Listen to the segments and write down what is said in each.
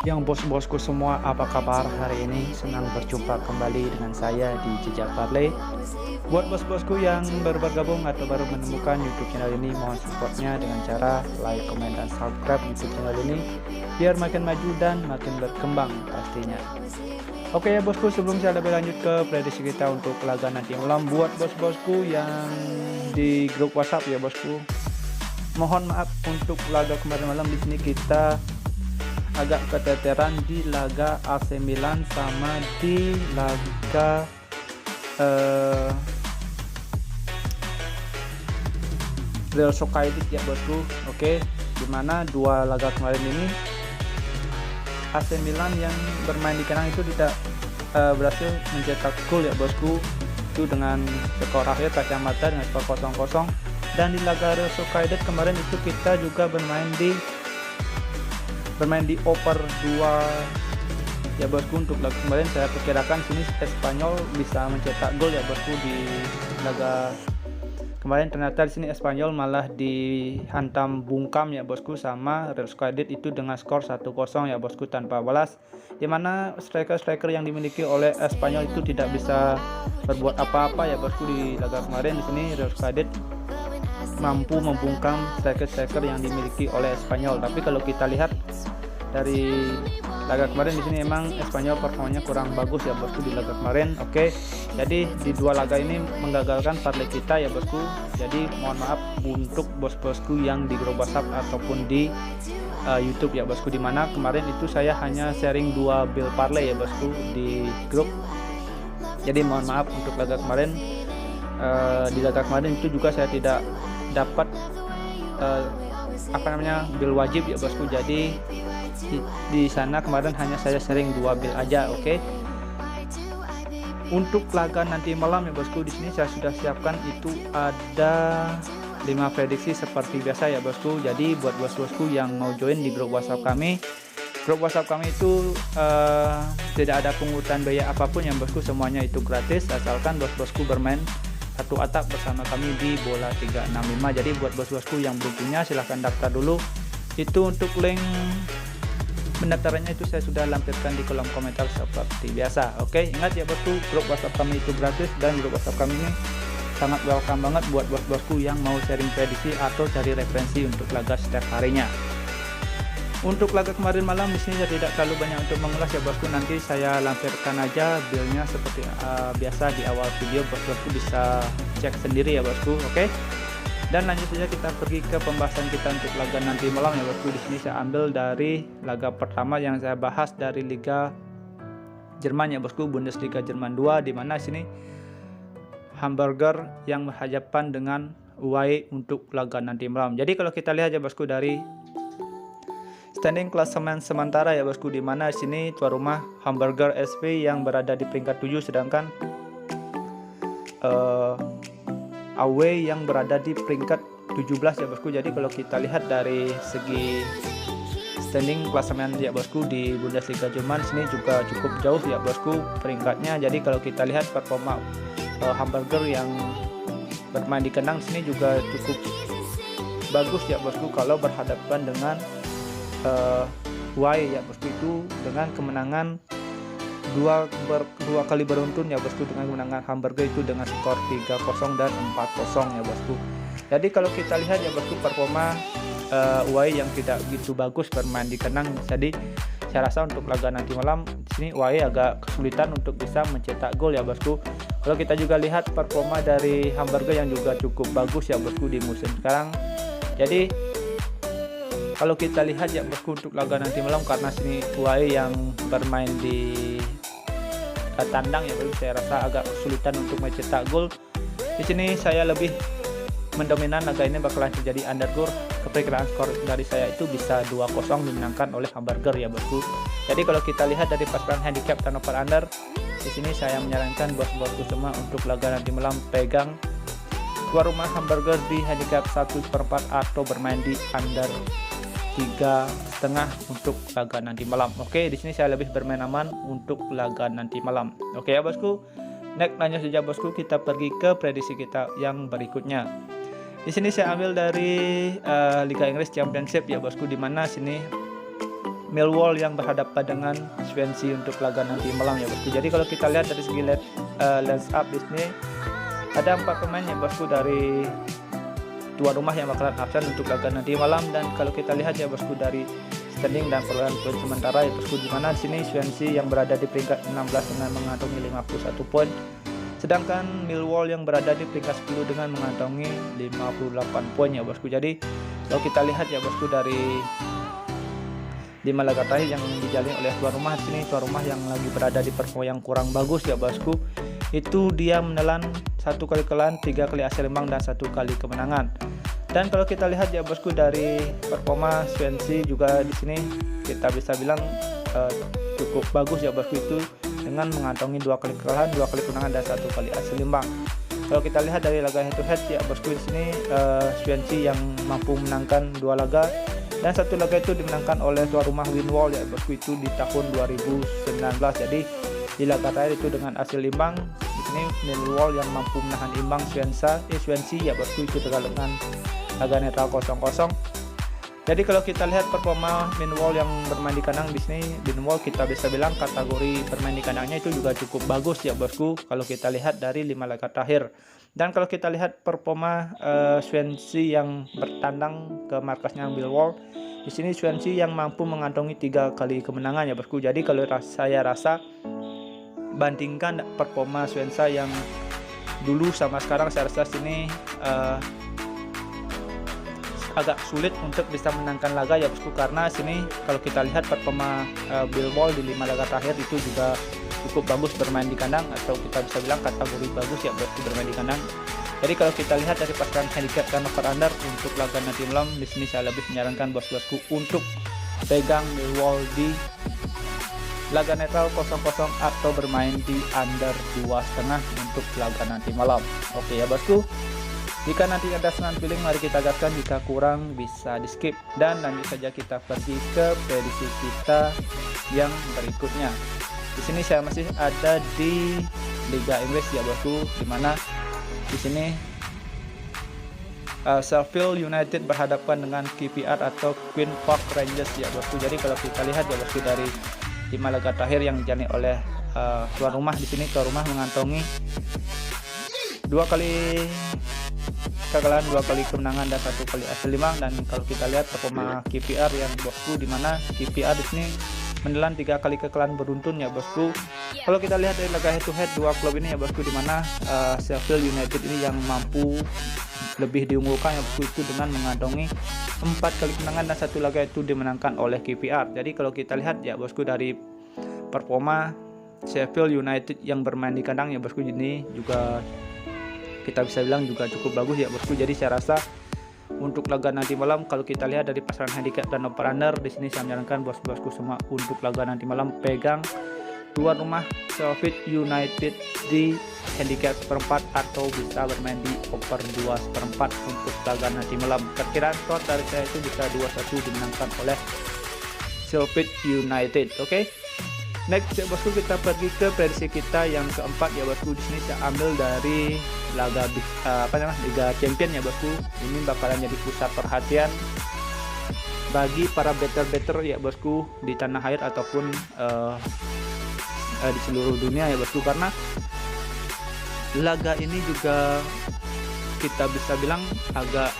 Yang bos-bosku semua, apa kabar hari ini? Senang berjumpa kembali dengan saya di Jejak Parley. Buat bos-bosku yang baru bergabung atau baru menemukan YouTube channel ini, mohon supportnya dengan cara like, comment, dan subscribe YouTube channel ini biar makin maju dan makin berkembang pastinya. Oke ya bosku, sebelum saya lebih lanjut ke prediksi kita untuk laga nanti malam, buat bos-bosku yang di grup WhatsApp ya bosku, mohon maaf untuk laga kemarin malam. Di sini kita agak keteteran di laga AC Milan sama di laga Real Sociedad ya bosku. Oke, dimana dua laga kemarin ini AC Milan yang bermain di kandang itu tidak berhasil mencetak gol ya bosku, itu dengan skor akhir kacamata dengan skor 0-0. Dan di laga Real Sociedad kemarin itu kita juga bermain di over 2 ya bosku. Untuk laga kemarin saya perkirakan sini Espanyol bisa mencetak gol ya bosku. Di laga kemarin ternyata di sini Espanyol malah dihantam bungkam ya bosku sama Real Sociedad itu dengan skor 1-0 ya bosku, tanpa balas, dimana striker-striker yang dimiliki oleh Espanyol itu tidak bisa berbuat apa-apa ya bosku. Di laga kemarin di sini Real Sociedad mampu membungkam striker-striker yang dimiliki oleh Espanyol. Tapi kalau kita lihat dari laga kemarin di sini emang Espanyol performanya kurang bagus ya bosku di laga kemarin. Oke, jadi di dua laga ini menggagalkan parlay kita ya bosku. Jadi mohon maaf untuk bos-bosku yang di grup WhatsApp ataupun di YouTube ya bosku, dimana kemarin itu saya hanya sharing 2 bill parlay ya bosku di grup. Jadi mohon maaf untuk laga kemarin. Di laga kemarin itu juga saya tidak dapat bill wajib ya bosku. Jadi di sana kemarin hanya saya sharing 2 bill aja. Oke. Untuk laga nanti malam ya bosku, di sini saya sudah siapkan itu ada 5 prediksi seperti biasa ya bosku. Jadi buat bos-bosku yang mau join di grup WhatsApp kami itu tidak ada pungutan biaya apapun ya bosku, semuanya itu gratis asalkan bos-bosku bermain satu atap bersama kami di bola 365. Jadi buat bos-bosku yang belum punya silahkan daftar dulu. Itu untuk link pendaftarannya itu saya sudah lampirkan di kolom komentar seperti biasa. Oke, ingat ya bosku, grup WhatsApp kami itu gratis dan grup WhatsApp kami ini sangat welcome banget buat bos-bosku yang mau sharing prediksi atau cari referensi untuk laga setiap harinya. Untuk laga kemarin malam di sini saya tidak terlalu banyak untuk mengulas ya bosku, nanti saya lampirkan aja billnya seperti biasa di awal video, bosku bisa cek sendiri ya bosku. Oke. Dan lanjut saja kita pergi ke pembahasan kita untuk laga nanti malam ya bosku. Di sini saya ambil dari laga pertama yang saya bahas dari Liga Jerman ya bosku, Bundesliga Jerman 2, di mana sini Hamburger yang berhadapan dengan UAE untuk laga nanti malam. Jadi kalau kita lihat ya bosku dari standing klasemen sementara ya bosku, di mana sini tuan rumah Hamburger SV yang berada di peringkat 7, sedangkan away yang berada di peringkat 17 ya bosku. Jadi kalau kita lihat dari segi standing klasemen ya bosku di Bundesliga Jerman sini juga cukup jauh ya bosku peringkatnya. Jadi kalau kita lihat performa Hamburger yang bermain di kandang sini juga cukup bagus ya bosku kalau berhadapan dengan UAE ya bosku, itu dengan kemenangan dua kali beruntun ya bosku, dengan kemenangan Hamburger itu dengan skor 3-0 dan 4-0 ya bosku. Jadi kalau kita lihat ya bosku performa UAE yang tidak begitu bagus bermain di kandang. Jadi saya rasa untuk laga nanti malam di sini UAE agak kesulitan untuk bisa mencetak gol ya bosku. Kalau kita juga lihat performa dari Hamburger yang juga cukup bagus ya bosku di musim sekarang. Jadi kalau kita lihat ya bosku untuk laga nanti malam, karena sini UAE yang bermain di tandang ya bosku, saya rasa agak kesulitan untuk mencetak gol. Di sini saya lebih mendominan laga ini bakalan terjadi underscore. Keperkiraan skor dari saya itu bisa 2-0 dimenangkan oleh Hamburger ya bosku. Jadi kalau kita lihat dari pasukan handicap turnover under, di sini saya menyarankan bos-bosku semua untuk laga nanti malam pegang tuan rumah Hamburger di handicap 1/4 atau bermain di under 3,5 untuk laga nanti malam. Oke, di sini saya lebih bermain aman untuk laga nanti malam. Oke ya bosku. Next, lanjut saja bosku, kita pergi ke prediksi kita yang berikutnya. Di sini saya ambil dari Liga Inggris Championship ya bosku, di mana sini Millwall yang berhadapan dengan Swansea untuk laga nanti malam ya bosku. Jadi kalau kita lihat dari segi lines up di sini ada 4 pemain ya bosku dari tuan rumah yang bakalan absen untuk laga nanti malam. Dan kalau kita lihat ya bosku dari standing dan perolehan poin sementara ya bosku, di mana di sini Swansea yang berada di peringkat 16 dengan mengantongi 51 poin, sedangkan Millwall yang berada di peringkat 10 dengan mengantongi 58 poin ya bosku. Jadi kalau kita lihat ya bosku dari 5 laga terakhir yang dijalani oleh tuan rumah, di sini tuan rumah yang lagi berada di performa yang kurang bagus ya bosku, itu dia menelan 1 kali kekalahan, 3 kali hasil imbang dan 1 kali kemenangan. Dan kalau kita lihat ya bosku dari performa Swansea juga di sini kita bisa bilang cukup bagus ya bosku, itu dengan mengantongi 2 kali kekalahan, 2 kali kemenangan dan 1 kali hasil imbang. Kalau kita lihat dari laga head to head ya bosku, di sini Swansea yang mampu menangkan 2 laga dan 1 laga itu dimenangkan oleh tuan rumah Millwall ya bosku, itu di tahun 2019. Jadi di laga terakhir itu dengan hasil imbang, di sini Millwall yang mampu menahan imbang Swansea ya bosku, itu dengan laga netral 0-0. Jadi kalau kita lihat performa Millwall yang bermain di kandang di sini, Millwall kita bisa bilang kategori bermain di kandangnya itu juga cukup bagus ya bosku, kalau kita lihat dari 5 laga terakhir. Dan kalau kita lihat performa Swansea yang bertandang ke markasnya Millwall, di sini Swansea yang mampu mengantongi 3 kali kemenangan ya bosku. Jadi kalau saya rasa bandingkan performa Swansea yang dulu sama sekarang, saya rasa sini agak sulit untuk bisa menangkan laga ya bosku, karena sini kalau kita lihat performa Millwall di 5 laga terakhir itu juga cukup bagus bermain di kandang, atau kita bisa bilang kategori bagus ya bosku bermain di kandang. Jadi kalau kita lihat dari pasangan handicap dan over under untuk laga nanti malam, di sini saya lebih menyarankan bos-bosku untuk pegang Millwall di laga netral 0-0 atau bermain di under 2,5 untuk laga nanti malam. Oke ya bosku. Jika nanti ada senang feeling, mari kita gaskan. Jika kurang bisa di skip. Dan lanjut saja kita pergi ke prediksi kita yang berikutnya. Di sini saya masih ada di Liga Inggris ya bosku, dimana di sini Sheffield United berhadapan dengan QPR atau Queen Park Rangers ya bosku. Jadi kalau kita lihat ya bosku dari 5 laga terakhir yang dijalani oleh tuan rumah, di sini tuan rumah mengantongi 2 kali kekalahan, 2 kali kemenangan dan 1 kali hasil imbang. Dan kalau kita lihat performa QPR yang bosku, di mana QPR di sini menelan 3 kali kekalahan beruntun ya bosku. Kalau kita lihat dari laga head to head 2 klub ini ya bosku, di mana Sheffield United ini yang mampu lebih diunggulkan ya bosku, itu dengan mengantongi 4 kali kemenangan dan 1 laga itu dimenangkan oleh QPR. Jadi kalau kita lihat ya bosku dari performa Sheffield United yang bermain di kandang ya bosku, ini juga kita bisa bilang juga cukup bagus ya bosku. Jadi saya rasa untuk laga nanti malam, kalau kita lihat dari pasaran handicap dan over under, di sini saya menyarankan bos-bosku semua untuk laga nanti malam pegang tuan rumah Sheffield United di handicap 1/4 atau bisa bermain di over 2/4 untuk laga nanti malam. Perkiraan skor dari saya itu bisa 2-1 dimenangkan oleh Sheffield United. Oke. Next ya bosku, kita pergi ke prediksi kita yang keempat ya bosku. Di sini saya ambil dari laga Liga Champion ya bosku. Ini bakalan jadi pusat perhatian bagi para better ya bosku di tanah air ataupun di seluruh dunia ya bosku, karena laga ini juga kita bisa bilang agak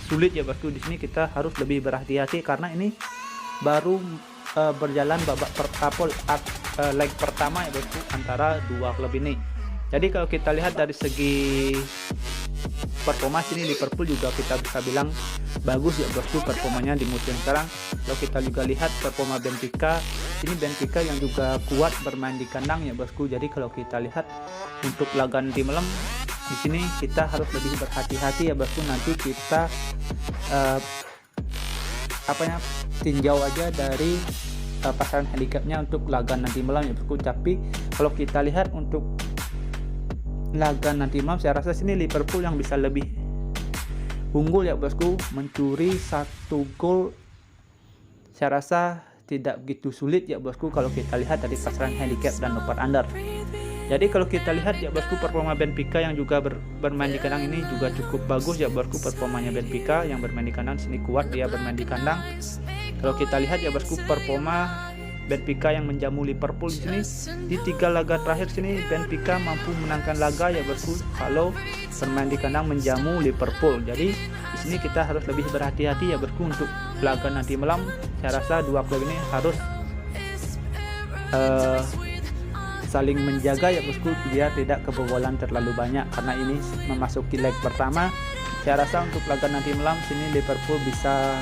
sulit ya bosku. Di sini kita harus lebih berhati-hati karena ini baru berjalan babak leg pertama ya bosku antara 2 klub ini. Jadi kalau kita lihat dari segi performa sini, Liverpool juga kita bisa bilang bagus ya bosku performanya di musim sekarang. Kalau kita juga lihat performa Benfica, ini Benfica yang juga kuat bermain di kandang ya bosku. Jadi kalau kita lihat untuk laga nanti malam, di sini kita harus lebih berhati-hati ya bosku. Nanti kita tinjau aja dari pasaran handicapnya untuk laga nanti malam ya bosku. Tapi kalau kita lihat untuk laga nanti malam, saya rasa sini Liverpool yang bisa lebih unggul ya bosku, mencuri 1 gol. Saya rasa tidak begitu sulit ya bosku kalau kita lihat dari pasaran handicap dan over under. Jadi kalau kita lihat ya bosku, performa Benfica yang juga bermain di kandang ini juga cukup bagus ya bosku. Performanya Benfica yang bermain di kandang sini kuat, dia bermain di kandang Kalau kita lihat ya bosku, performa Benfica yang menjamu Liverpool di sini di 3 laga terakhir sini Benfica mampu menangkan laga ya bosku kalau bermain di kandang menjamu Liverpool. Jadi di sini kita harus lebih berhati-hati ya bosku untuk laga nanti malam. Saya rasa dua klub ini harus saling menjaga ya bosku biar tidak kebobolan terlalu banyak, karena ini memasuki leg pertama. Saya rasa untuk laga nanti malam sini Liverpool bisa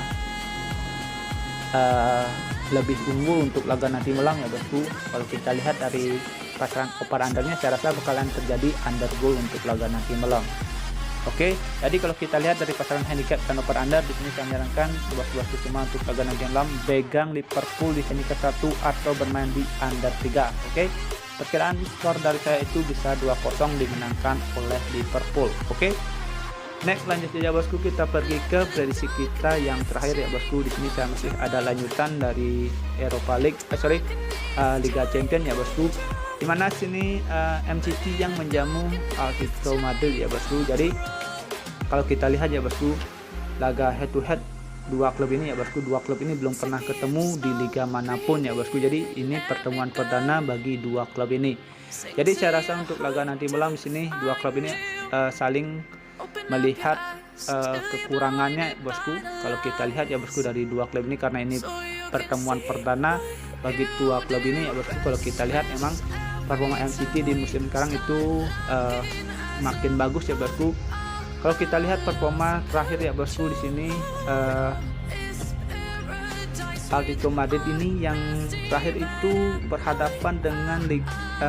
lebih unggul untuk laga nanti malam ya bosku. Kalau kita lihat dari pasaran over undernya, saya rasa bakalan terjadi under goal untuk laga nanti malam. Oke, jadi kalau kita lihat dari pasaran handicap dan over under, di sini saya menyarankan sobat-sobatku semua untuk laga nanti malam pegang Liverpool di sini ke 1 atau bermain di under 3. Oke, perkiraan skor dari saya itu bisa 2-0 dimenangkan oleh Liverpool. Oke. Next, lanjut saja bosku, kita pergi ke prediksi kita yang terakhir ya bosku. Di sini saya masih ada lanjutan dari Europa League, Liga Champions ya bosku. Dimana sini MCT yang menjamu Atletico Madrid ya bosku. Jadi kalau kita lihat ya bosku, laga head to head dua klub ini ya bosku, dua klub ini belum pernah ketemu di liga manapun ya bosku. Jadi ini pertemuan perdana bagi dua klub ini. Jadi saya rasa untuk laga nanti malam di sini dua klub ini saling melihat kekurangannya bosku. Kalau kita lihat ya bosku dari dua klub ini, karena ini pertemuan perdana bagi dua klub ini ya bosku. Kalau kita lihat memang performa MCT di musim sekarang itu makin bagus ya bosku. Kalau kita lihat performa terakhir ya bosku di sini Atletico Madrid ini yang terakhir itu berhadapan dengan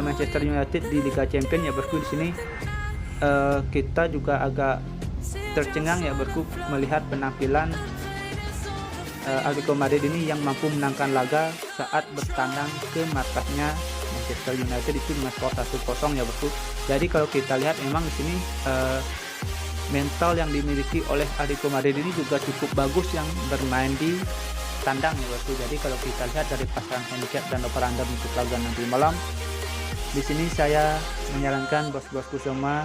Manchester United di Liga Champions ya bosku. Di sini kita juga agak tercengang ya bosku melihat penampilan Atletico Madrid ini yang mampu menangkan laga saat bertandang ke markasnya Manchester United itu dengan skor 1-0 ya bosku. Jadi kalau kita lihat memang di sini mental yang dimiliki oleh Atletico Madrid ini juga cukup bagus yang bermain di tandang ya bosku. Jadi kalau kita lihat dari pasaran handicap dan over under untuk laga nanti malam, di sini saya menyarankan bos-bosku semua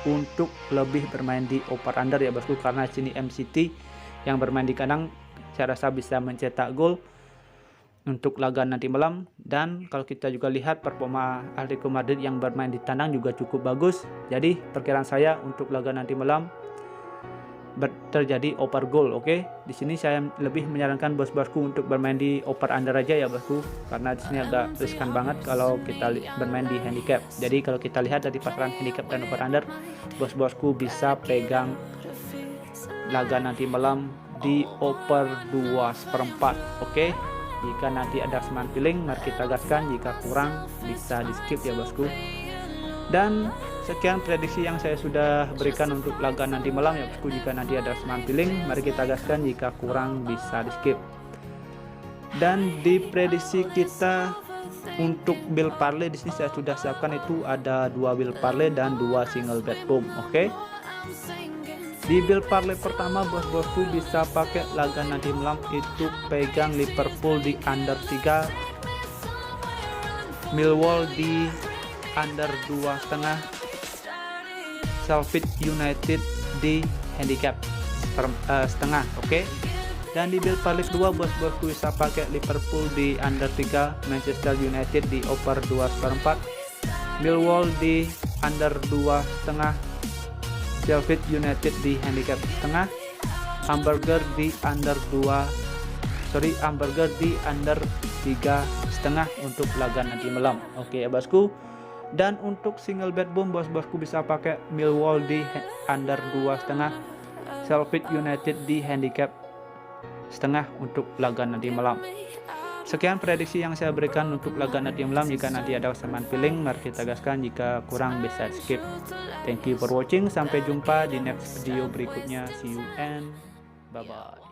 untuk lebih bermain di over under ya bosku, karena sini MCT yang bermain di kandang saya rasa bisa mencetak gol untuk laga nanti malam. Dan kalau kita juga lihat performa Atletico Madrid yang bermain di tandang juga cukup bagus. Jadi perkiraan saya untuk laga nanti malam terjadi over goal. Oke, di sini saya lebih menyarankan bos-bosku untuk bermain di over under aja ya bosku, karena di sini agak riskan banget kalau kita bermain di handicap. Jadi kalau kita lihat dari pasaran handicap dan over under, bos-bosku bisa pegang laga nanti malam di over 2/4. Oke, jika nanti ada seman feeling mari kita gaskan, jika kurang bisa di skip ya bosku. Dan sekian prediksi yang saya sudah berikan untuk laga nanti malam ya bosku. Jika nanti ada seman feeling mari kita gaskan, jika kurang bisa di skip. Dan di prediksi kita untuk build parlay di sini saya sudah siapkan itu ada 2 build parlay dan 2 single bet boom. Oke. Di build parlay pertama bos-bosku bisa pakai laga nanti malam itu pegang Liverpool di under 3, Millwall di under 2,5, Sheffield United di handicap setengah. Oke. Dan di build parlay kedua bos-bosku bisa pakai Liverpool di under 3, Manchester United di over 2/4, Millwall di under 2,5, Sheffield United di handicap setengah, Hamburger di under 3,5 untuk laga nanti malam. Oke ya bosku. Dan untuk single bet boom bos-bosku bisa pakai Millwall di under 2,5, Sheffield United di handicap setengah untuk laga nanti malam. Sekian prediksi yang saya berikan untuk laga nanti malam. Jika nanti ada seman feeling mari kita gaskan, jika kurang bisa skip. Thank you for watching, sampai jumpa di next video berikutnya. See you and bye bye.